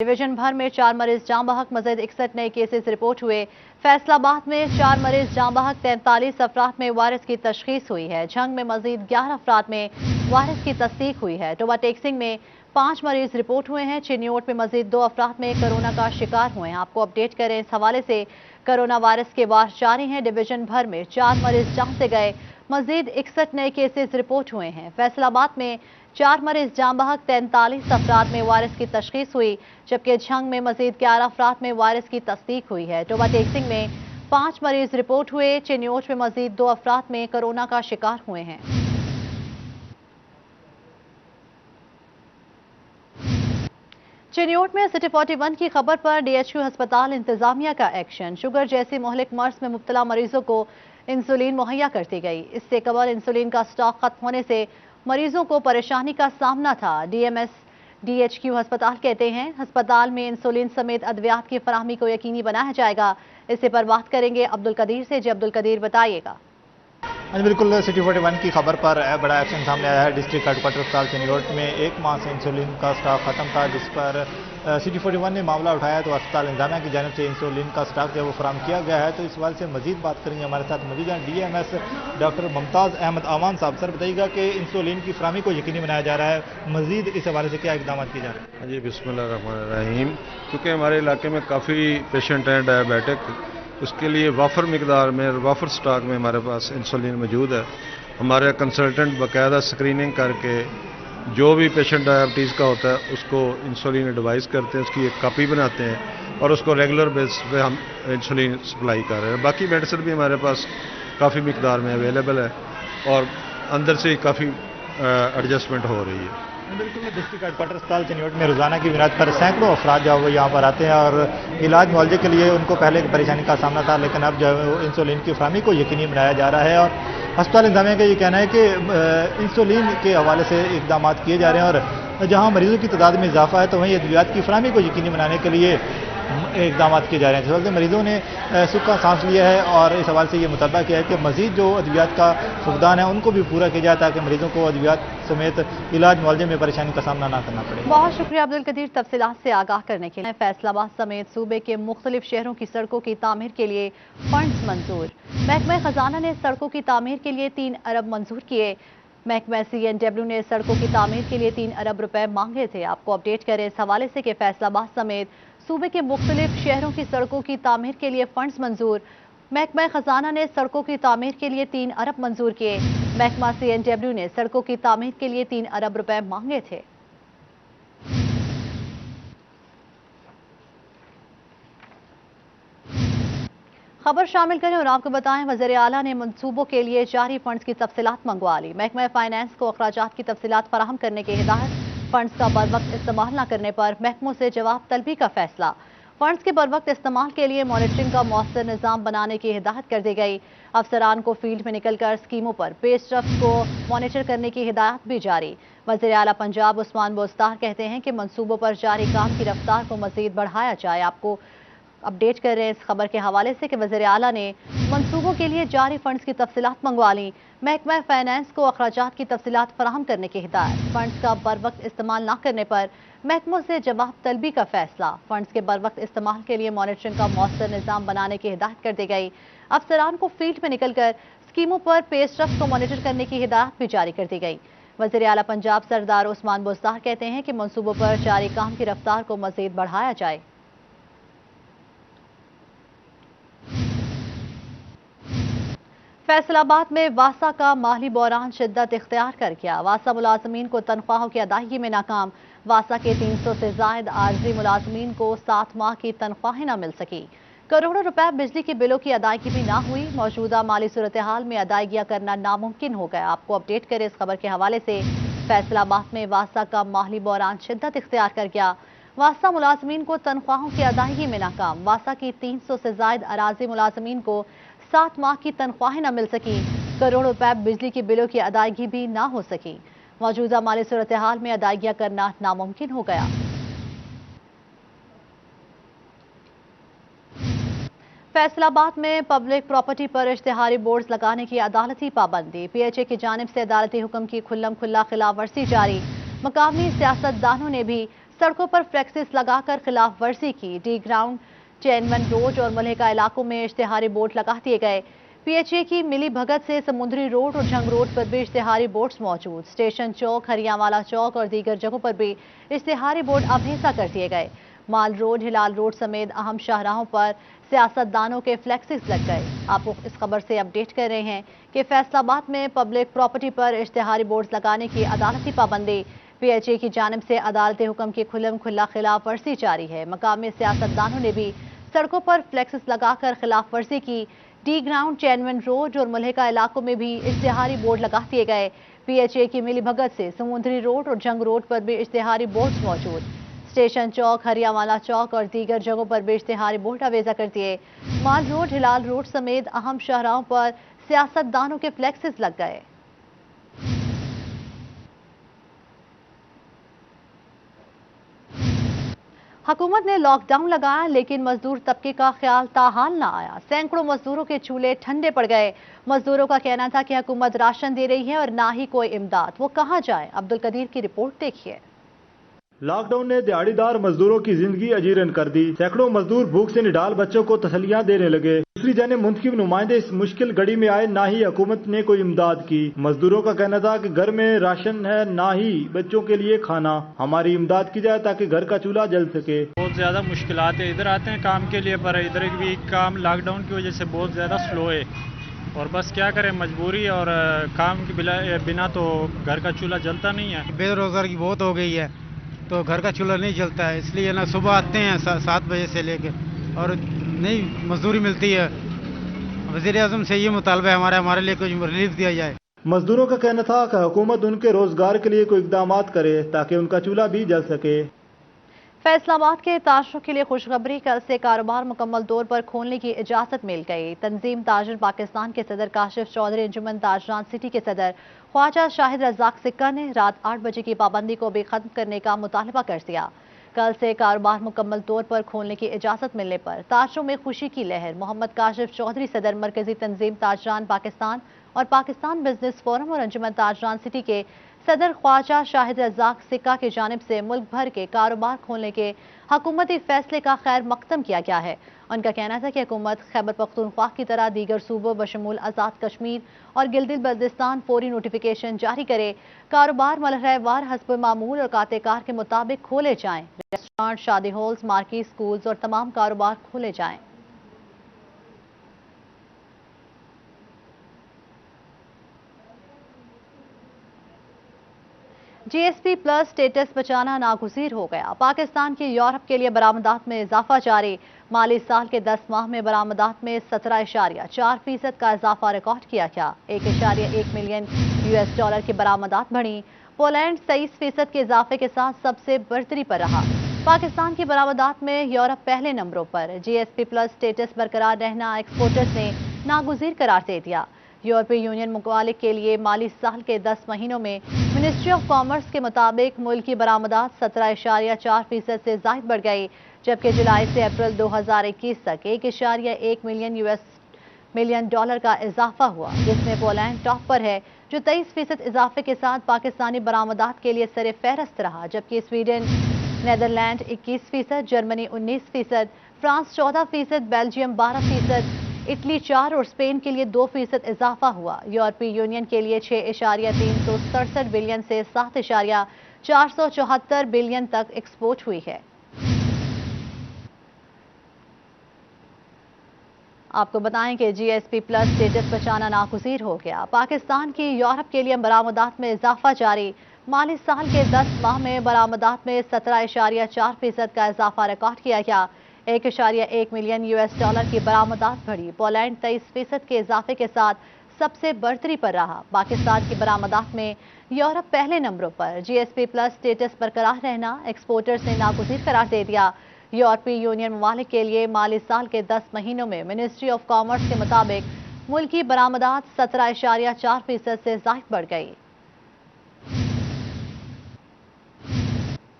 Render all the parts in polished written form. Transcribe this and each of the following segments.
Division भर में 4 मरीज जाम बहक, मजीद 61 नए केसेस रिपोर्ट हुए। फैसलाबाद में 4 मरीज जाम बहक, 43 अफराद में वायरस की तशखीस हुई है। झंग में मजीद 11 अफराद में वायरस की तस्दीक हुई है। टोबा टेक्सिंग में 5 मरीज रिपोर्ट हुए हैं। चिन्योट में मजीद 2 अफराद में कोरोना का शिकार हुए हैं। आपको अपडेट करें इस हवाले से। कोरोना वायरस के वार जारी हैं। डिवीजन भर में 4 मरीज जाम से गए, मजीद 61 नए केसेस रिपोर्ट हुए हैं। फैसलाबाद में 4 मरीज जाम बहक, 43 अफराद में वायरस की तशखीस हुई, जबकि झंग में मजीद 11 अफराद में वायरस की तस्दीक हुई है। टोबा टेक्सिंग में 5 मरीज रिपोर्ट हुए। चिन्योट में मजीद 2 अफराद में कोरोना का शिकार हुए हैं। चिन्योट में सिटी 41 की खबर पर DHQ अस्पताल इंतजामिया का एक्शन। शुगर जैसी मोहलिक मर्ज में मुब्तला मरीजों को इंसुलिन मुहैया करती गई। इससे कबल इंसुलिन का स्टॉक खत्म होने से मरीजों को परेशानी का सामना था। DMS DHQ अस्पताल कहते हैं अस्पताल में इंसुलिन समेत अद्वियात की फराहमी को यकीनी बनाया जाएगा। इसी पर बात करेंगे अब्दुल कदीर से। जी अब्दुल कदीर, बताइएगा। बिल्कुल, सिटी 41 की खबर पर बड़ा एक्शन सामने आया है। डिस्ट्रिक्ट हेडक्वार्टर अस्पताल चिन्योट में 1 माह से इंसुलिन का स्टॉक खत्म था, जिस पर सिटी 41 ने मामला उठाया तो अस्पताल इंतजामिया की जानिब से इंसुलिन का स्टॉक जो है वो फराहम किया गया है। तो इस हवाले से मजीद बात करेंगे, हमारे साथ मौजूद हैं DMS डॉक्टर मुमताज़ अहमद आवान साहब। सर बताइएगा कि इंसुलिन की फराहमी को यकीनी बनाया जा रहा है, मजीद इस हवाले से क्या इकदाम किए जा रहे हैं? जी बिस्मिल्लाहिर्रहमानिर्रहीम। क्योंकि हमारे इलाके में काफ़ी पेशेंट हैं डायबिटिक, उसके लिए वाफर मिकदार में, वाफर स्टॉक में हमारे पास इंसुलिन मौजूद है। हमारे कंसल्टेंट बाकायदा स्क्रीनिंग करके जो भी पेशेंट डायबिटीज़ का होता है उसको इंसुलिन एडवाइस करते हैं, उसकी एक कॉपी बनाते हैं और उसको रेगुलर बेसिस पे हम इंसुलिन सप्लाई कर रहे हैं। बाकी मेडिसिन भी हमारे पास काफ़ी मिकदार में अवेलेबल है और अंदर से ही काफ़ी एडजस्टमेंट हो रही है। बिल्कुल, डिस्ट्रिक्ट हेडक्वार्टर अस्पताल चिन्योट में रोजाना की बुनियाद पर सैकड़ों अफराद जो है वो यहाँ पर आते हैं और इलाज मुआवजे के लिए उनको पहले परेशानी का सामना था, लेकिन अब जो है वो इंसुलिन की फराहमी को यकीनी बनाया जा रहा है। और अस्पताल इंतजामिया का ये कहना है कि इंसुलिन के हवाले से इकदाम किए जा रहे हैं और जहाँ मरीजों की तादाद में इजाफा है तो वहीं अद्वियात की फराहमी को यकीनी बनाने के लिए इकदाम किए जा रहे हैं। इस वजह से मरीजों ने सुख का सांस लिया है और इस हवाले से ये मुतालबा किया है कि मजीद जो अद्वियात का फुकदान है उनको भी पूरा किया जाए, ताकि मरीजों को अद्वियात समेत इलाज मुआवजे में परेशानी का सामना ना करना पड़े। बहुत शुक्रिया अब्दुल कदीर तफसीलात से आगाह करने के लिए। फैसलाबाद समेत सूबे के मुख्तलिफ शहरों की सड़कों की तामीर के लिए फंड्स मंजूर। महकमा खजाना ने सड़कों की तामीर के लिए 3 अरब मंजूर किए। महकमा CNW ने सड़कों की तामीर के लिए 3 अरब रुपए मांगे थे। आपको अपडेट करें इस हवाले से कि फैसलाबाद समेत सूबे के मुख्तलिफ शहरों की सड़कों की तामीर के लिए फंड्स मंजूर। महकमा खजाना ने सड़कों की तामीर के लिए 3 अरब मंजूर किए। महकमा CNW ने सड़कों की तामीर के लिए 3 अरब रुपए मांगे थे। खबर शामिल करें और आपको बताएं, वज़ीर आला ने मंसूबों के लिए जारी फंड्स की तफसीलात मंगवा ली। महकमा फाइनेंस को अखराजात की तफसीलात फराहम करने की हिदायत। फंड्स का बर वक्त इस्तेमाल न करने पर महकमों से जवाब तलबी का फैसला। फंड्स के बर वक्त इस्तेमाल के लिए मॉनिटरिंग का मौसर निज़ाम बनाने की हिदायत कर दी गई। अफसरान को फील्ड में निकलकर स्कीमों पर पे स्टफ्स को मॉनिटर करने की हिदायत भी जारी। वज़ीर आला पंजाब उस्मान बोस्तार कहते हैं कि मंसूबों पर जारी काम की रफ्तार को मजीद बढ़ाया जाए। आपको अपडेट कर रहे हैं इस खबर के हवाले से कि वज़ीर आला ने मंसूबों के लिए जारी फंड्स की तफसीलात मंगवा ली। महकमा फाइनेंस को अखराजात की तफसीलात फराहम करने की हिदायत। फंड्स का बर वक्त इस्तेमाल न करने पर महकमों से जवाब तलबी का फैसला। फंड्स के बर वक्त इस्तेमाल के लिए मॉनिटरिंग का मौसर निज़ाम बनाने की हिदायत कर दी गई। अफसरान को फील्ड में निकलकर स्कीमों पर पे स्टफ्स को मॉनिटर करने की हिदायत भी जारी कर दी गई। वज़ीर आला पंजाब सरदार उस्मान बोस्तार कहते हैं कि मंसूबों पर जारी काम की रफ्तार को मजीद बढ़ाया जाए। फैसलाबाद में वासा का माली बहरान शिद्दत इख्तियार कर गया। वासा मुलाजमीन को तनख्वाहों की अदायगी में नाकाम। वासा के 300 से जायद आर्जी मुलाजमीन को 7 माह की तनख्वाहें न मिल सकी। करोड़ों रुपए बिजली के बिलों की अदायगी भी ना हुई। मौजूदा माली सूरत हाल में अदायगियां करना नामुमकिन हो गया। आपको अपडेट करें इस खबर के हवाले से। फैसलाबाद में वासा का माली बहरान शिद्दत इख्तियार कर गया। वासा मुलाजमीन को तनख्वाहों की अदायगी में नाकाम। वासा की 300 से जायद अराजी मुलाजमीन को 7 माह की तनख्वाहें न मिल सकी। करोड़ों रुपए बिजली के बिलों की अदायगी भी ना हो सकी। मौजूदा माली सूरत हाल में अदायगियां करना नामुमकिन हो गया। फैसलाबाद में पब्लिक प्रॉपर्टी पर इश्तिहारी बोर्ड्स लगाने की अदालती पाबंदी। PHA की जानिब से अदालती हुक्म की खुल्लम खुल्ला खिलाफ वर्जी जारी। मकामी सियासतदानों ने भी सड़कों पर फ्लेक्सिस लगाकर खिलाफ वर्जी की। डी ग्राउंड, चैनवन रोड और मलहका इलाकों में इश्तिहारी बोर्ड लगा दिए गए। पीएचए की मिली भगत से समुद्री रोड और जंग रोड पर भी इश्तिहारी बोर्ड्स मौजूद। स्टेशन चौक, हरियावाला चौक और दीगर जगहों पर भी इश्तिहारी बोर्ड अभेसा कर दिए गए। माल रोड, हिलाल रोड समेत अहम शाहराहों पर सियासतदानों के फ्लेक्सिस लग गए। आपको इस खबर से अपडेट कर रहे हैं कि फैसलाबाद में पब्लिक प्रॉपर्टी पर इश्तिहारी बोर्ड्स लगाने की अदालती पाबंदी। पीएचए की जानिब से अदालती हुक्म की खुल्लम खुल्ला खिलाफ वर्जी जारी है। मकामी सियासतदानों ने भी सड़कों पर फ्लेक्सिस लगाकर खिलाफ वर्जी की। डी ग्राउंड, चैनवन रोड और मलहका इलाकों में भी इश्तिहारी बोर्ड लगा दिए गए। पीएचए की मिली भगत से समुद्री रोड और जंग रोड पर भी इश्तिहारी बोर्ड मौजूद। स्टेशन चौक, हरियावाला चौक और दीगर जगहों पर भी इश्तिहारी बोर्ड अवेजा कर दिए। माल रोड, हिलाल रोड समेत अहम शाहराहों पर सियासतदानों के फ्लेक्सिस लग गए। हुकूमत ने लॉकडाउन लगाया, लेकिन मजदूर तबके का ख्याल ताहाल ना आया। सैकड़ों मजदूरों के चूल्हे ठंडे पड़ गए। मजदूरों का कहना था कि हुकूमत राशन दे रही है और ना ही कोई इमदाद। वो कहां जाए? अब्दुल कदीर की रिपोर्ट देखिए। लॉकडाउन ने दिहाड़ीदार मजदूरों की जिंदगी अजीरन कर दी। सैकड़ों मजदूर भूख से निडाल बच्चों को तसलियां देने लगे। दूसरी जानिब मुंतखब नुमाइंदे इस मुश्किल घड़ी में आए, ना ही हुकूमत ने कोई इमदाद की। मजदूरों का कहना था कि घर में राशन है, ना ही बच्चों के लिए खाना। हमारी इमदाद की जाए ताकि घर का चूल्हा जल सके। बहुत ज्यादा मुश्किलात है। इधर आते हैं काम के लिए, पर इधर भी काम लॉकडाउन की वजह से बहुत ज्यादा स्लो है। और बस क्या करें, मजबूरी और काम के बिना तो घर का चूल्हा जलता नहीं है। बेरोजगारी बहुत हो गई है तो घर का चूल्हा नहीं जलता है, इसलिए ना सुबह आते हैं 7 बजे से लेके और नहीं मजदूरी मिलती है। वज़ीर आज़म से ये मुतालबा है हमारे लिए कुछ रिलीफ दिया जाए। मजदूरों का कहना था कि हुकूमत उनके रोजगार के लिए कोई इक़दामात करे ताकि उनका चूल्हा भी जल सके। फैसलाबाद के ताजरों के लिए खुशखबरी, कल से कारोबार मुकम्मल तौर पर खोलने की इजाजत मिल गई। तंजीम ताजर पाकिस्तान के सदर काशिफ चौधरी, अंजुमन ताजरान सिटी के सदर ख्वाजा शाहिद रज़ाक सिक्का ने रात 8 बजे की पाबंदी को भी खत्म करने का मुतालबा कर दिया। कल से कारोबार मुकम्मल तौर पर खोलने की इजाजत मिलने पर ताजरों में खुशी की लहर। मोहम्मद काशिफ चौधरी, सदर मरकजी तंजीम ताजरान पाकिस्तान और पाकिस्तान बिजनेस फोरम और अंजुमन ताजरान सिटी के सदर ख्वाजा शाहिद रज़ाक सिक्का की जानिब से मुल्क भर के कारोबार खोलने के हुकूमती फैसले का खैर मकदम किया गया है। उनका कहना था कि हुकूमत खैबर पख्तूनख्वा की तरह दीगर सूबों बशमूल आज़ाद कश्मीर और गिलगित बल्तिस्तान फौरी नोटिफिकेशन जारी करे। कारोबार मरहलेवार हस्ब मामूल और कातेकार के मुताबिक खोले जाएं। रेस्टोरेंट, शादी हॉल्स, मार्केट, स्कूल्स और तमाम कारोबार खोले जाएं। जीएसपी प्लस स्टेटस बचाना नागुज़ीर हो गया। पाकिस्तान की यूरोप के लिए बरामदात में इजाफा जारी। माली साल के 10 माह में बरामदात में 17.4% का इजाफा रिकॉर्ड किया गया। 1.1 मिलियन $US की बरामदात बढ़ी। पोलैंड 23% के इजाफे के साथ सबसे बरतरी पर रहा। पाकिस्तान की बरामदात में यूरोप पहले नंबरों पर। जीएसपी प्लस स्टेटस बरकरार रहना एक्सपोर्टर्स ने नागुज़ीर करार दे दिया। यूरोपीय यूनियन मुमालिक के लिए माली साल के 10 महीनों में मिनिस्ट्री ऑफ कॉमर्स के मुताबिक मुल्क की बरामदात 17.4% से जायद बढ़ गई, जबकि जुलाई से अप्रैल 2021 तक 1.1 मिलियन $1 का इजाफा हुआ, जिसमें पोलैंड टॉप पर है जो 23% इजाफे के साथ पाकिस्तानी बरामदात के लिए सरे फहरस्त रहा, जबकि Sweden, Netherland 21%, Germany 19%, France 14%, Belgium 12%, Italy 4% और स्पेन के लिए 2% इजाफा हुआ। यूरोपीय यूनियन के लिए 6.367 बिलियन से 7.474 बिलियन तक एक्सपोर्ट हुई है। आपको बताएं कि जीएसपी प्लस स्टेटस बचाना नागुज़ीर हो गया। पाकिस्तान की यूरोप के लिए बरामदात में इजाफा जारी। माली साल के 10 माह में बरामदात में 17.4% का इजाफा रिकॉर्ड किया गया। 1.1 मिलियन $US की बरामदात बढ़ी। पोलैंड 23% के इजाफे के साथ सबसे बरतरी पर रहा। पाकिस्तान की बरामदात में यूरोप पहले नंबरों पर। जीएसपी प्लस स्टेटस बरकरार रहना एक्सपोर्टर्स ने नागुज़ीर करार दे दिया। यूरोपीय यूनियन ममालिक के लिए माली साल के 10 महीनों में मिनिस्ट्री ऑफ कॉमर्स के मुताबिक मुल्क की बरामदात 17.4% से जायद बढ़ गई।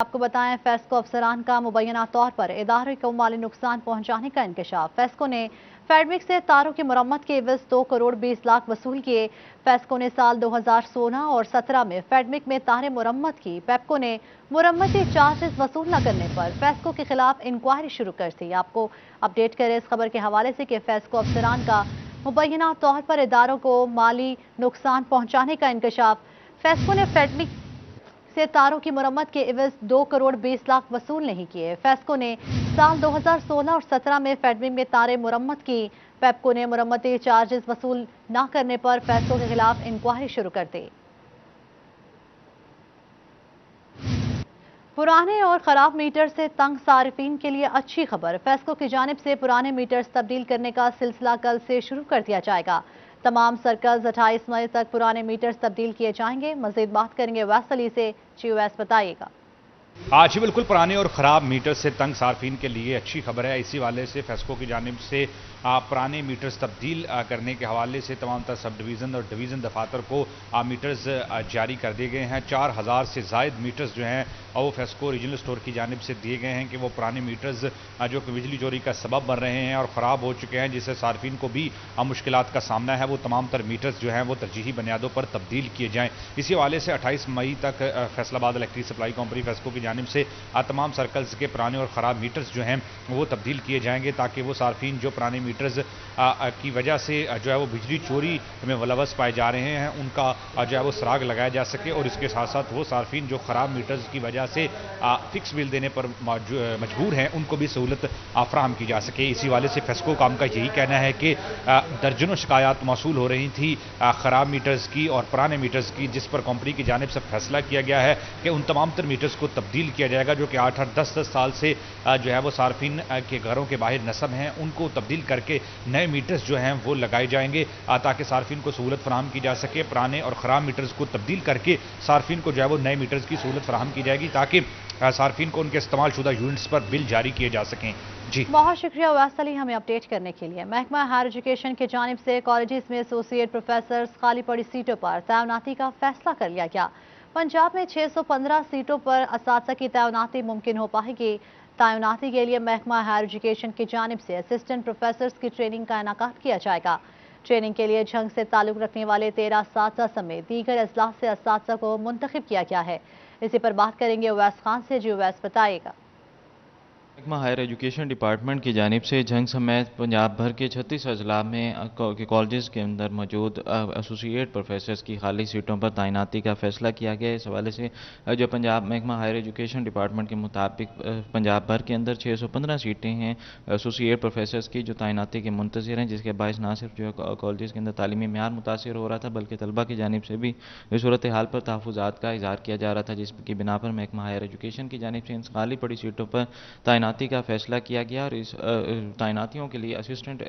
आपको बताएं, फेस्को अफसरान का मुबैना तौर पर इदारे को माली नुकसान पहुंचाने का इंकशाफ। फेस्को ने फेडमिक से तारों की मरम्मत के एवज 2 करोड़ 20 लाख वसूल किए। फेस्को ने साल 2016 और 17 में फेडमिक में तारें मुरम्मत की। पेप्को ने मुरम्मती चार्जेस वसूल न करने पर फेस्को के खिलाफ इंक्वायरी शुरू कर दी। आपको अपडेट करें इस खबर के हवाले से कि फेस्को अफसरान का मुबैना तौर पर इदारों को माली नुकसान पहुंचाने का इंकशाफ। फेस्को ने फेडमिक से तारों की मुरम्मत के एवज 2 करोड़ 20 लाख वसूल नहीं किए। फेस्को ने साल 2016 और 17 में फेडमिक में तारें मुरम्मत की। पेप्को ने मुरम्मती चार्जेस वसूल न करने पर फेस्को के खिलाफ इंक्वायरी शुरू कर दी। पुराने और खराब मीटर से तंग सारिफीन के लिए अच्छी खबर। फेस्को की जानिब से पुराने मीटर्स तब्दील करने का सिलसिला कल से शुरू कर दिया जाएगा। तमाम सर्कल्स 28 मई तक पुराने मीटर्स तब्दील किए जाएंगे। मजीद बात करेंगे वैस अली से। जी वैस बताइएगा। आज ही बिल्कुल पुराने और ख़राब मीटर से तंग सार्फिन के लिए अच्छी खबर है। इसी वाले से फेस्को की जानिब से पुराने मीटर्स तब्दील करने के हवाले से तमाम तर सब डिवीज़न और डिवीज़न दफातर को मीटर्स जारी कर दिए गए हैं। 4000 से ज़ायद मीटर्स जो हैं वो फेस्को रीजनल स्टोर की जानिब से दिए गए हैं कि वो पुराने मीटर्स जो कि बिजली चोरी का सबब बन रहे हैं और ख़राब हो चुके हैं, जिससे सार्फिन को भी मुश्किलात का सामना है, वो तमाम तर मीटर्स जो हैं वो तरजीही बुनियादों पर तब्दील किए जाएँ। इसी हवाले से 28 मई तक Faisalabad electric supply company FESCO की जानिब से तमाम सर्कल्स के पुराने और ख़राब मीटर्स जो हैं वो तब्दील किए जाएंगे, ताकि वो सार्फिन जो पुराने मीटर्स की वजह से जो है वो बिजली चोरी में मुलव्वस पाए जा रहे हैं, उनका जो है वो सुराग लगाया जा सके, और इसके साथ साथ वो सार्फिन जो ख़राब मीटर्स की वजह से फिक्स बिल देने पर मजबूर हैं, उनको भी सहूलत फराहम की जा सके। इसी वाले से फेस्को काम का यही कहना है कि दर्जनों शिकायत मौसूल हो रही थी ख़राब मीटर्स की और पुराने मीटर्स की, जिस पर कंपनी की जानिब से फैसला किया गया है कि उन तमाम तर मीटर्स को तब्दील किया जाएगा जो कि 8-8, 10-10 साल से जो है वो सार्फिन के घरों के बाहर नस्ब हैं, उनको तब्दील करके नए मीटर्स जो हैं वो लगाए जाएंगे ताकि सार्फिन को सहूलत फराहम की जा सके। पुराने और ख़राब मीटर्स को तब्दील करके सार्फिन को जो है वो नए मीटर्स की सहूलत फराहम की जाएगी, ताकि सार्फिन को उनके इस्तेमाल शुदा यूनिट्स पर बिल जारी किए जा सकें। जी बहुत शुक्रिया वैस अली हमें अपडेट करने के लिए। महकमा हायर एजुकेशन की जानिब से कॉलेजेस में एसोसिएट प्रोफेसर्स खाली पड़ी सीटों पर तैनाती का फैसला कर लिया गया। पंजाब में 615 सीटों पर असातिज़ा की तैनाती मुमकिन हो पाएगी। तैनाती के लिए महकमा हायर एजुकेशन की जानिब से असिस्टेंट प्रोफेसर्स की ट्रेनिंग का इनेकाद किया जाएगा। ट्रेनिंग के लिए झंग से ताल्लुक़ रखने वाले 13 असातिज़ा समेत दीगर अजलास से असातिज़ा को मुंतखब किया गया है। इसी पर बात करेंगे उवैस खान से। जी उवैस बताइएगा। महकमा हायर एजुकेशन डिपार्टमेंट की जानिब से झंग समेत पंजाब भर के 36 अजला में कॉलेज के अंदर मौजूद एसोसिएट प्रोफेसर्स की खाली सीटों पर तैनाती का फैसला किया गया है। इस हवाले से जो पंजाब महकमा हायर एजुकेशन डिपार्टमेंट के मुताबिक पंजाब भर के अंदर 615 सीटें हैं एसोसिएट प्रोफेसर्स की जो तैनाती के मुंतज़िर हैं, जिसके बायस ना सिर्फ जो है कॉलेज के अंदर तालीमी मेयार मुतासिर हो रहा था, बल्कि तलबा की जानिब से भी इस सूरत हाल पर तहफ़्फ़ुज़ात का इज़हार किया जा रहा था, जिसकी बिना पर महकमा हायर एजुकेशन की जानिब से इन खाली पड़ी सीटों पर तैनाती का फैसला किया गया। और इस तैनातियों के लिए असिस्टेंट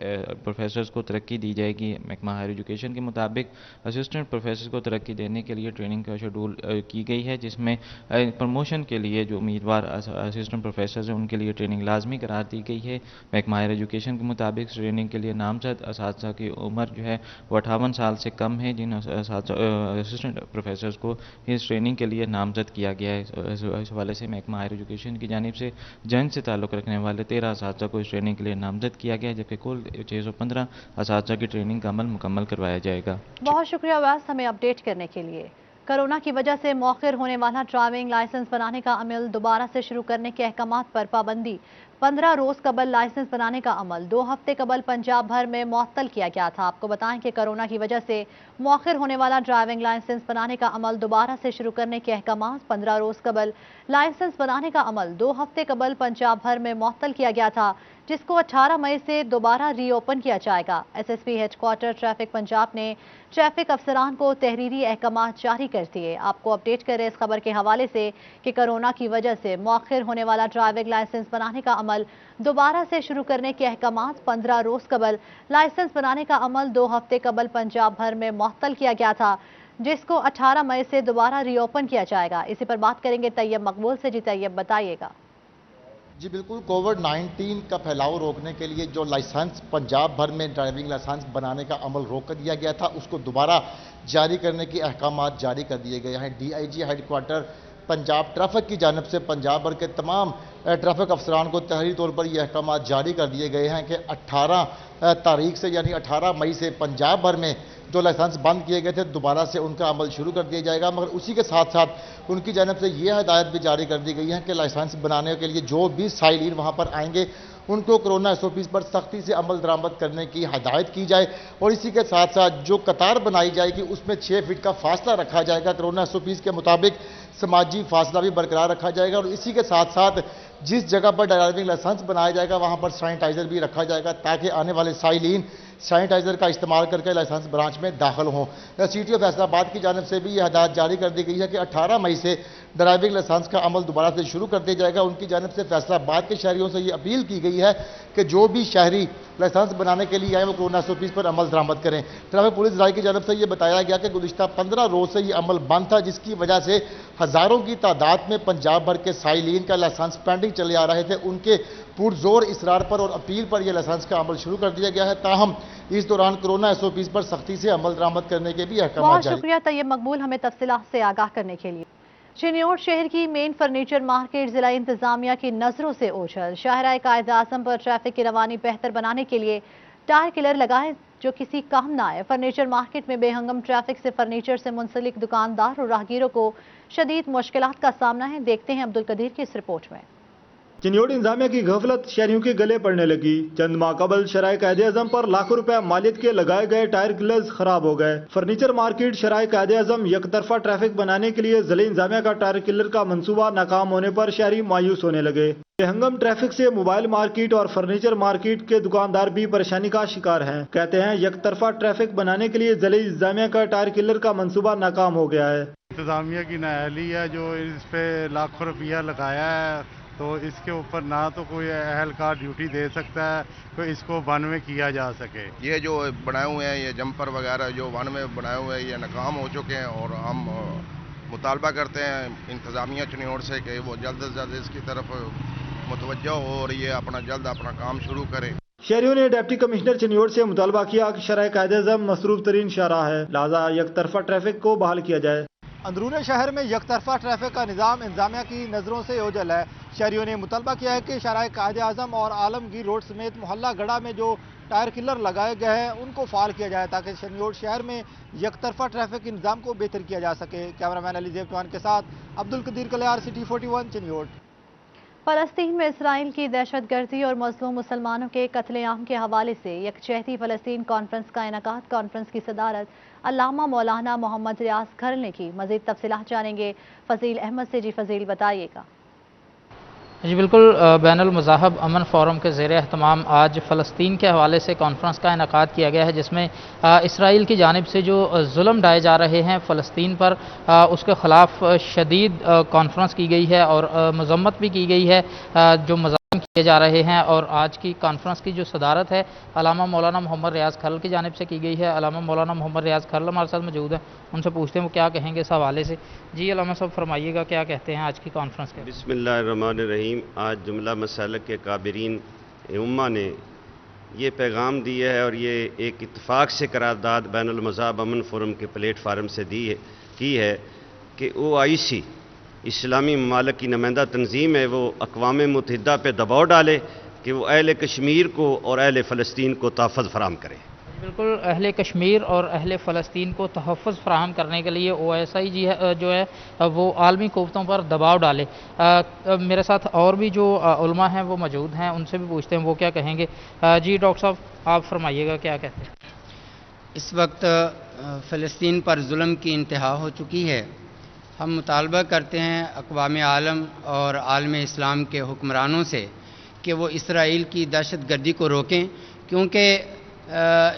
प्रोफेसर्स को तरक्की दी जाएगी। महकमा हायर एजुकेशन के मुताबिक असिस्टेंट प्रोफेसर्स को तरक्की देने के लिए ट्रेनिंग का शेड्यूल की गई है, जिसमें प्रमोशन के लिए जो उम्मीदवार असिस्टेंट प्रोफेसर्स हैं उनके लिए ट्रेनिंग लाजमी करार दी गई है। महकमा हायर एजुकेशन के मुताबिक ट्रेनिंग के लिए नामजद असातिज़ा की उम्र जो है वो 58 साल से कम है, जिन असिस्टेंट प्रोफेसर्स को इस ट्रेनिंग के लिए नामजद किया गया है। इस हवाले से महकमा हायर एजुकेशन की जानिब से जंग से ताल्लुक़ रखने वाले 13 असातिज़ा को इस ट्रेनिंग के लिए नामजद किया गया है, जबकि कुल 615 असातिज़ा की ट्रेनिंग का अमल मुकम्मल करवाया जाएगा। बहुत शुक्रिया वैस हमें अपडेट करने के लिए। कोरोना की वजह से मौखिर होने वाला ड्राइविंग लाइसेंस बनाने का अमल दोबारा से शुरू करने के अहकामात पर पाबंदी। 15 रोज़ कबल लाइसेंस बनाने का अमल 2 हफ्ते कबल पंजाब भर में मुअत्तल किया गया था। आपको बताएं कि कोरोना की वजह से मौखिर होने वाला ड्राइविंग लाइसेंस बनाने का अमल दोबारा से शुरू करने के अहकामात 15 रोज़ कबल लाइसेंस बनाने का अमल 2 हफ्ते कबल पंजाब भर में मुअत्तल किया गया था, जिसको 18 मई से दोबारा रीओपन किया जाएगा। एसएसपी हेडक्वार्टर ट्रैफिक पंजाब ने ट्रैफिक अफसरान को तहरीरी अहकामात जारी कर दिए। आपको अपडेट करें इस खबर के हवाले से कि कोरोना की वजह से मौखिर होने वाला ड्राइविंग लाइसेंस बनाने का अमल दोबारा से शुरू करने के अहकामात 15 रोज़ कबल लाइसेंस बनाने का अमल 2 हफ्ते कबल पंजाब भर में मुअत्तल किया गया था, जिसको 18 मई से दोबारा रीओपन किया जाएगा। इसी पर बात करेंगे तैयब मकबूल से। जी तैयब बताइएगा। जी बिल्कुल, कोविड-19 का फैलाव रोकने के लिए जो लाइसेंस पंजाब भर में ड्राइविंग लाइसेंस बनाने का अमल रोक दिया गया था, उसको दोबारा जारी करने के अहकामात जारी कर दिए गए हैं। डीआईजी हेडक्वार्टर पंजाब ट्रैफिक की जानिब से पंजाब भर के तमाम ट्रैफिक अफसरान को तहरीरी तौर पर ये अहकामात जारी कर दिए गए हैं कि 18 तारीख से यानी 18 मई से पंजाब भर में जो लाइसेंस बंद किए गए थे दोबारा से उनका अमल शुरू कर दिया जाएगा। मगर उसी के साथ साथ उनकी जानिब से ये हदायत भी जारी कर दी गई है कि लाइसेंस बनाने के लिए जो भी साइलिन वहाँ पर आएंगे उनको कोरोना SOPs पर सख्ती से अमल दरामद करने की हदायत की जाए और इसी के साथ साथ जो कतार बनाई जाएगी उसमें 6 फीट का फासला रखा जाएगा। कोरोना SOPs के मुताबिक समाजी फासला भी बरकरार रखा जाएगा और इसी के साथ साथ जिस जगह पर ड्राइविंग लाइसेंस बनाया जाएगा वहाँ पर सैनिटाइज़र भी रखा जाएगा ताकि आने वाले साइलिन सैनिटाइज़र का इस्तेमाल करके लाइसेंस ब्रांच में दाखिल हों। CTO फैसलाबाद की जानिब से भी यह हदायत जारी कर दी गई है कि 18 मई से ड्राइविंग लाइसेंस का अमल दोबारा से शुरू कर दिया जाएगा। उनकी जानिब से फैसलाबाद के शहरियों से ये अपील की गई है कि जो भी शहरी लाइसेंस बनाने के लिए आए वो कोरोना SOPs पर अमल दरामद करें। ट्रैफिक पुलिस राय की जानिब से ये बताया गया कि गुज़िश्ता 15 रोज़ से ये अमल बंद था, जिसकी वजह से हज़ारों की तादाद में पंजाब भर के साइलिन का लाइसेंस पेंडिंग चले आ रहे थे। उनके पुरजोर इसरार पर और अपील पर यह लाइसेंस का अमल शुरू कर दिया गया है। ताहम इस दौरान कोरोना SOPs पर सख्ती से अमल दरामद करने के भी अहकाम बहुत जारी। शुक्रिया तैयब मकबूल हमें तफसीलात से आगाह करने के लिए। चिन्योट शहर की मेन फर्नीचर मार्केट जिला इंतजामिया की नजरों से ओझल। शाहराह कायद आजम पर ट्रैफिक की रवानी बेहतर बनाने के लिए टायर किलर लगाए जो किसी काम ना आए। फर्नीचर मार्केट में बेहंगम ट्रैफिक से फर्नीचर से मुंसलिक दुकानदार और राहगीरों को शदीद मुश्किलात का सामना है। देखते हैं अब्दुल कदीर की इस रिपोर्ट में। चिन्योट इंतजामिया की गफलत शहरियों के गले पड़ने लगी। चंद माह कबल शराय कायदे आजम पर लाखों रुपए मालियत के लगाए गए टायर किलर्स खराब हो गए। फर्नीचर मार्केट शराय कायदे आजम यकतरफा ट्रैफिक बनाने के लिए जिले इंतजामिया का टायर किलर का मंसूबा नाकाम होने पर शहरी मायूस होने लगे। बेहंगम ट्रैफिक से मोबाइल मार्केट और फर्नीचर मार्केट के दुकानदार भी परेशानी का शिकार हैं। कहते हैं यकतरफा ट्रैफिक बनाने के लिए जिले इंतजामिया का टायर किलर का मंसूबा नाकाम हो गया है। इंतजामिया की नाअहली है जो इस पे लाखों रुपया लगाया है, तो इसके ऊपर ना तो कोई अहलकार ड्यूटी दे सकता है तो इसको वन में किया जा सके। ये जो बनाए हुए हैं ये जंपर वगैरह जो वन में बनाए हुए हैं ये नाकाम हो चुके हैं और हम मुतालबा करते हैं इंतजामिया चिन्योट से कि वो जल्द से जल्द इसकी तरफ मुतवज्जो हो और ये जल्द अपना काम शुरू करें। शहरियों ने डिप्टी कमिश्नर चिन्योट से मुतालबा किया कि शराय कायदे आज़म मसरूफ तरीन शाहराह है, लिहाजा यकतरफा ट्रैफिक को बहाल किया जाए। अंदरून शहर में यकतरफा ट्रैफिक का निज़ाम इंतजामिया की नज़रों से ओझल है। शहरियों ने मुतालबा किया है कि शराय कायदे आज़म और आलमगीर रोड समेत मोहल्ला गढ़ा में जो टायर किलर लगाए गए हैं उनको फाल किया जाए ताकि चिन्योट शहर में यकतरफा ट्रैफिक के निज़ाम को बेहतर किया जा सके। कैमरामैन अली ज़ेब चौहान के साथ अब्दुल कदीर कलियार, सिटी 41 चिन्योट। फलस्तीन में इसराइल की दहशतगर्दी और मज़लूम मुसलमानों के कत्लेआम के हवाले से यकजहती फ़लस्तीन कॉन्फ्रेंस का इनेकाद। कॉन्फ्रेंस की सदारत अल्लामा मौलाना मोहम्मद रियाज खरल ने की। मज़ीद तफसीलात जानेंगे फ़ज़ील अहमद से। जी फ़ज़ील बताइएगा। जी बिल्कुल, बैनुल मज़ाहब अमन फ़ोरम के ज़ेर एहतमाम आज फ़लस्तीन के हवाले से कॉन्फ्रेंस का इनेकाद किया गया है, जिसमें इसराइल की जानिब से जो जुल्म ढाए जा रहे हैं फ़लस्तीन पर उसके ख़िलाफ़ शदीद कॉन्फ्रेंस की गई है और मज़म्मत भी की गई है जो मज़ालिम किए जा रहे हैं। और आज की कॉन्फ्रेंस की जो सदारत है अल्लामा मौलाना मोहम्मद रियाज खरल की जानिब से की गई है। अल्लामा मौलाना मोहम्मद रियाज खरल हमारे साथ मौजूद हैं, उनसे पूछते हैं वो क्या कहेंगे इस हवाले से। जी अल्लामा साहब फरमाइएगा, क्या कहते हैं आज की कॉन्फ्रेंस के। बिस्मिल्लाहिर्रहमानिर्रहीम। आज जुमला मसालक के काबिरीन उम्मा ने ये पैगाम दिया है और ये एक इत्तफाक से करारदाद बैनुल मज़ाहब अमन फ़ोरम के प्लेटफार्म से की है कि OIC इस्लामी ममालिक की नुमाइंदा तंजीम है, वो अक़वाम मुत्तहिदा पे दबाव डाले कि वो अहले कश्मीर को और अहले फ़लस्तीन को तहफ़्फ़ुज़ फराहम करे। बिल्कुल, अहले कश्मीर और अहले फ़लस्तीन को तहफ़्फ़ुज़ फराहम करने के लिए OIC जी जो है वो आलमी क़ुव्वतों पर दबाव डाले। मेरे साथ और भी जो उलमा हैं वो मौजूद हैं, उनसे भी पूछते हैं वो क्या कहेंगे। जी डॉक्टर साहब आप फरमाइएगा, क्या कहते हैं। इस वक्त फ़लस्तीन पर जुल्म की इंतहा हो चुकी है। हम मुतालबा करते हैं अक़वाम आलम और आलम इस्लाम के हुक्मरानों से कि वो इसराइल की दहशत गर्दी को रोकें, क्योंकि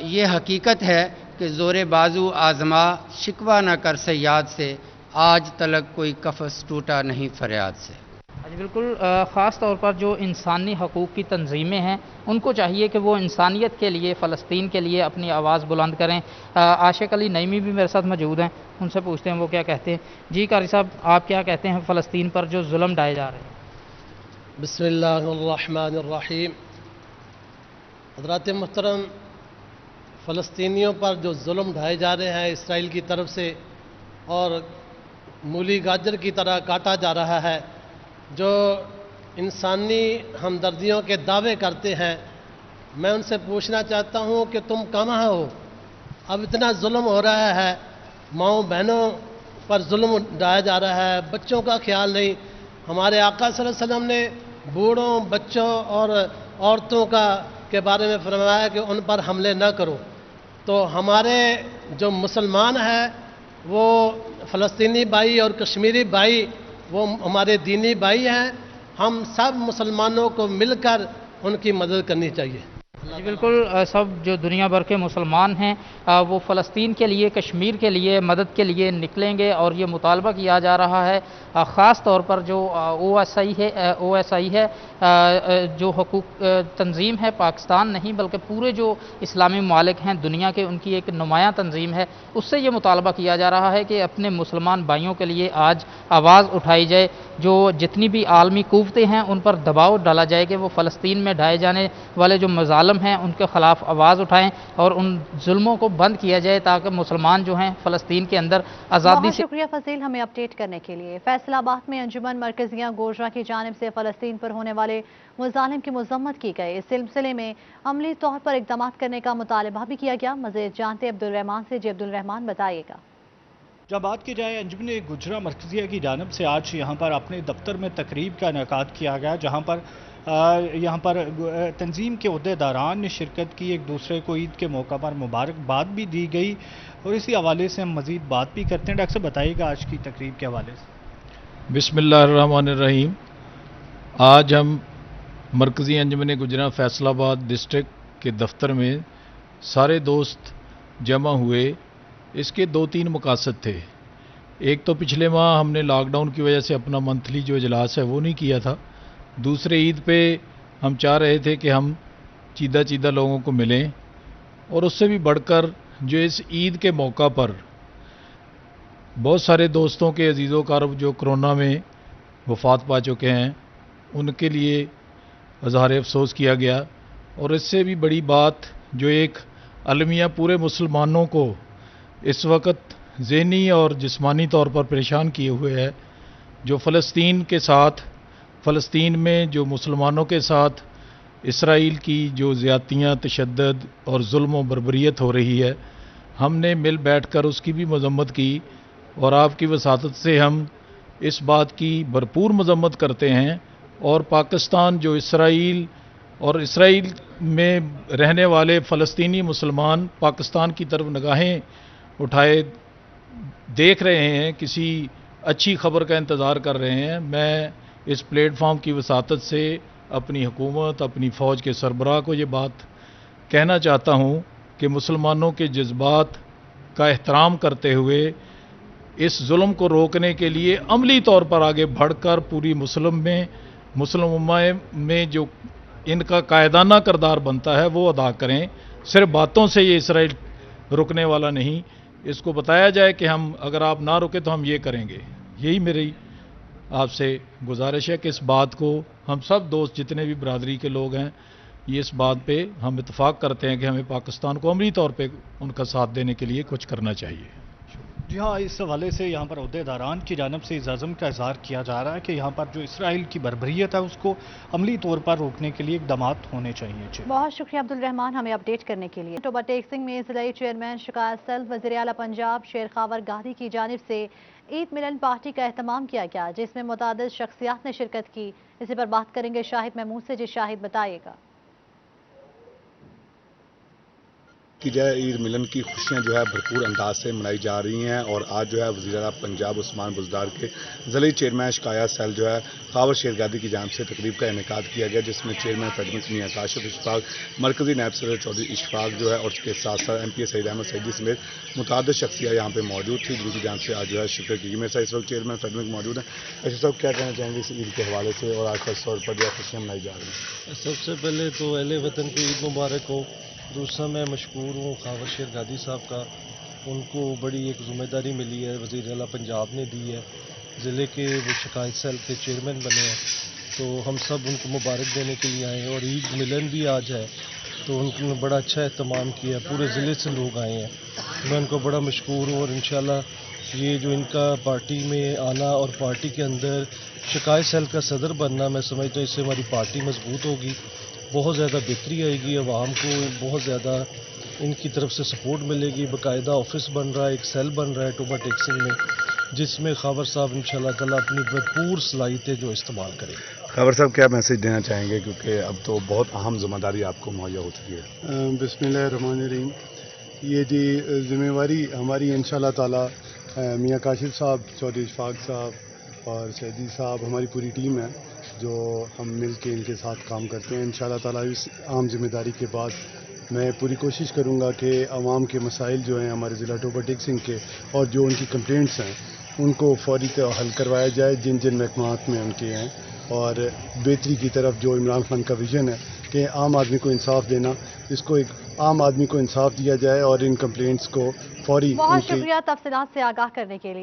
ये हकीकत है कि ज़ोर बाजू आज़मा शिकवा न कर सयाद से, आज तलक कोई कफ़स टूटा नहीं फरियाद से। बिल्कुल, ख़ास तौर पर जो इंसानी हकूक़ की तंजीमें हैं उनको चाहिए कि वो इंसानियत के लिए, फ़लस्तीन के लिए अपनी आवाज़ बुलंद करें। आशिक अली नईमी भी मेरे साथ मौजूद हैं, उनसे पूछते हैं वो क्या कहते हैं। जी कारी साहब आप क्या कहते हैं फ़लस्तीन पर जो जुल्म ढाए जा रहे हैं। बिस्मिल्लाहिर्रहमानिर्रहीम। हज़रात मुहतरम, फ़लस्तीनियों पर जो जुल्म ढाए जा रहे हैं इसराइल की तरफ से और मूली गाजर की तरह काटा जा रहा है। जो इंसानी हमदर्दियों के दावे करते हैं, मैं उनसे पूछना चाहता हूँ कि तुम कहाँ हो? अब इतना जुल्म हो रहा है, माँओं बहनों पर जुल्म ढाया जा रहा है, बच्चों का ख्याल नहीं। हमारे आका सल्लल्लाहु अलैहि वसल्लम ने बूढ़ों, बच्चों और औरतों के बारे में फरमाया कि उन पर हमले न करो। तो हमारे जो मुसलमान हैं वो फ़लस्तीनी भाई और कश्मीरी भाई वो हमारे दीनी भाई हैं। हम सब मुसलमानों को मिलकर उनकी मदद करनी चाहिए। जी बिल्कुल, सब जो दुनिया भर के मुसलमान हैं वो फ़लस्तीन के लिए, कश्मीर के लिए मदद के लिए निकलेंगे और ये मुतालबा किया जा रहा है ख़ास तौर पर जो OSI है जो हकूक़ तंजीम है, पाकिस्तान नहीं बल्कि पूरे जो इस्लामी ममालिक हैं दुनिया के, उनकी एक नुमायाँ तंजीम है, उससे ये मुतालबा किया जा रहा है कि अपने मुसलमान भाइयों के लिए आज आवाज़ उठाई जाए। जो जितनी भी आलमी कुव्वतें हैं उन पर दबाव डाला जाए कि वो फ़लस्तीन में ढाए जाने वाले जो मज़ालिम हैं उनके ख़िलाफ़ आवाज़ उठाएं और उन जुल्मों को बंद किया जाए ताकि मुसलमान जो हैं फ़लस्तीन के अंदर आज़ादी से। शुक्रिया फजील, हमें अपडेट करने के लिए। फैसलाबाद में अंजुमन मरकजिया गोजरा की जानिब से फ़लस्तीन पर होने वाले मुज़ालिम की मज़म्मत की गई। इस सिलसिले में अमली तौर पर इक़दाम करने का मुतालबा भी किया गया। मज़ीद जानते अब्दुल रहमान से। जी अब्दुल रहमान, बताइएगा। जब बात की जाए अंजुमन गुजरा मरकजिया की जानिब से आज यहाँ पर अपने दफ्तर में तकरीब का इनेकाद किया गया, जहाँ पर तंजीम के अहदेदारान ने शिरकत की, एक दूसरे को ईद के मौका पर मुबारकबाद भी दी गई और इसी हवाले से हम मज़ीद बात भी करते हैं। डॉक्टर साहब, बताइएगा आज की तकरीब के हवाले से। बिस्मिल्लाहिर्रहमानिर्रहीम। आज हम मरकज़ी अंजुमन गुजरा फैसलाबाद डिस्ट्रिक्ट के दफ्तर में सारे दोस्त जमा हुए। इसके 2-3 मकासद थे। एक तो पिछले माह हमने लॉकडाउन की वजह से अपना मंथली जो इजलास है वो नहीं किया था। दूसरे ईद पे हम चाह रहे थे कि हम चीदा लोगों को मिलें, और उससे भी बढ़कर जो इस ईद के मौका पर बहुत सारे दोस्तों के अजीज़ो कारब जो कोरोना में वफ़ात पा चुके हैं उनके लिए इज़हार अफसोस किया गया। और इससे भी बड़ी बात जो एक अलमिया पूरे मुसलमानों को इस वक्त ज़हनी और जिस्मानी तौर पर परेशान किए हुए है, जो फ़लस्तीन के साथ, फ़लस्तीन में जो मुसलमानों के साथ इसराइल की जो ज़्यादतियाँ, तशद्दुद और जुल्म व बर्बरियत हो रही है, हमने मिल बैठकर उसकी भी मज़म्मत की। और आपकी वसातत से हम इस बात की भरपूर मज़म्मत करते हैं। और पाकिस्तान जो इसराइल और इसराइल में रहने वाले फ़लस्तीनी मुसलमान पाकिस्तान की तरफ निगाहें उठाए देख रहे हैं, किसी अच्छी खबर का इंतज़ार कर रहे हैं। मैं इस प्लेटफॉर्म की वसातत से अपनी हुकूमत, अपनी फ़ौज के सरबराह को ये बात कहना चाहता हूँ कि मुसलमानों के जज्बात का एहतराम करते हुए इस जुल्म को रोकने के लिए अमली तौर पर आगे बढ़कर पूरी मुस्लिम उम्मा में जो इनका कायदाना किरदार बनता है वो अदा करें। सिर्फ बातों से ये इसराइल रुकने वाला नहीं, इसको बताया जाए कि हम अगर आप ना रुके तो हम ये करेंगे। यही मेरी आपसे गुजारिश है कि इस बात को हम सब दोस्त जितने भी बरादरी के लोग हैं, ये इस बात पे हम इत्तेफाक करते हैं कि हमें पाकिस्तान को अमली तौर पे उनका साथ देने के लिए कुछ करना चाहिए। जी हाँ, इस हवाले से यहाँ पर अहदेदारान की जानिब से इस अज़म का इज़हार किया जा रहा है कि यहाँ पर जो इसराइल की बर्बरियत है उसको अमली तौर पर रोकने के लिए इक़दाम होने चाहिए। बहुत शुक्रिया अब्दुल रहमान, हमें अपडेट करने के लिए। ओवरटेक सिंह में ज़िला चेयरमैन शिकायत सेल वज़ीर आला पंजाब शेर खावर गादी की जानिब से ईद मिलन पार्टी का एहतमाम किया गया, जिसमें मुतादिद शख्सियात ने शिरकत की। इसी पर बात करेंगे शाहिद महमूद से। जी शाहिद, बताइएगा। की जाए ईद मिलन की खुशियां जो है भरपूर अंदाज से मनाई जा रही हैं। और आज जो है वज़ीर आला पंजाब उस्मान बुज़दार के ज़िले चेयरमैन शिकायत सेल जो है खावर शेरगादी की जानिब से तकरीब का इनेकाद किया गया, जिसमें चेयरमैन फेडरेशन मियां काशिफ इशफाक, मरकज़ी नायब सदर चौधरी इशफाक जो है और उसके साथ साथ MP सईद अहमद सईदी समेत मुतादिद शख्सियाँ यहाँ पर मौजूद थी, जिनकी जानिब से आज जो है शिरकत की। मेरे साथ इस वक्त चेयरमैन फेडरेशन मौजूद हैं। ऐसे सब क्या कहना चाहेंगे इस ईद के हवाले से और आज खास तौर पर जो है खुशियाँ मनाई जा रही हैं? सबसे पहले तो अहले वतन को ईद मुबारक हो। दूसरा मैं मशकूर हूँ खावर शेरगादी साहब का, उनको बड़ी एक ज़िम्मेदारी मिली है, वज़ीर आला पंजाब ने दी है, ज़िले के वो शिकायत सेल के चेयरमैन बने हैं, तो हम सब उनको मुबारक देने के लिए आए हैं। और ईद मिलन भी आज है, تو ان نے بڑا اچھا اہتمام کیا، پورے ضلع سے لوگ آئے ہیں، میں ان کو بڑا مشکور ہوں، اور انشاءاللہ یہ جو ان کا پارٹی میں آنا اور پارٹی کے اندر شکایت سیل کا صدر بننا، میں سمجھتا ہوں اس سے ہماری پارٹی مضبوط ہوگی، بہت زیادہ بہتری آئے گی، عوام کو بہت زیادہ ان کی طرف سے سپورٹ ملے گی، باقاعدہ آفس بن رہا ہے، ایک سیل بن رہا ہے ٹوبہ ٹیکسنگ میں، جس میں خاور صاحب انشاءاللہ تعالیٰ اپنی بھرپور صلاحیتیں جو استعمال کریں گے۔ خاور صاحب کیا میسج دینا چاہیں گے، کیونکہ اب تو بہت اہم ذمہ داری آپ کو مہیا ہو چکی ہے؟ بسم اللہ الرحمن الرحیم۔ یہ جی ذمہ داری ہماری انشاءاللہ تعالیٰ میاں کاشف صاحب، چودھری اشفاق صاحب اور سیدی صاحب، ہماری پوری ٹیم ہے جو ہم مل کے ان کے ساتھ کام کرتے ہیں۔ انشاءاللہ تعالیٰ اس عام ذمہ داری کے بعد میں پوری کوشش کروں گا کہ عوام کے مسائل جو ہیں ہمارے ضلع ٹوبہ ٹیکسنگ کے اور جو ان کی کمپلینٹس ہیں ان کو فوری حل کروایا جائے، جن جن محکمات میں ان کے ہیں، اور بہتری کی طرف جو عمران خان کا ویژن ہے کہ عام آدمی کو انصاف دینا، اس کو ایک عام آدمی کو انصاف دیا جائے اور ان کمپلینٹس کو فوری بہت شکریہ تفصیلات سے آگاہ کرنے کے لیے۔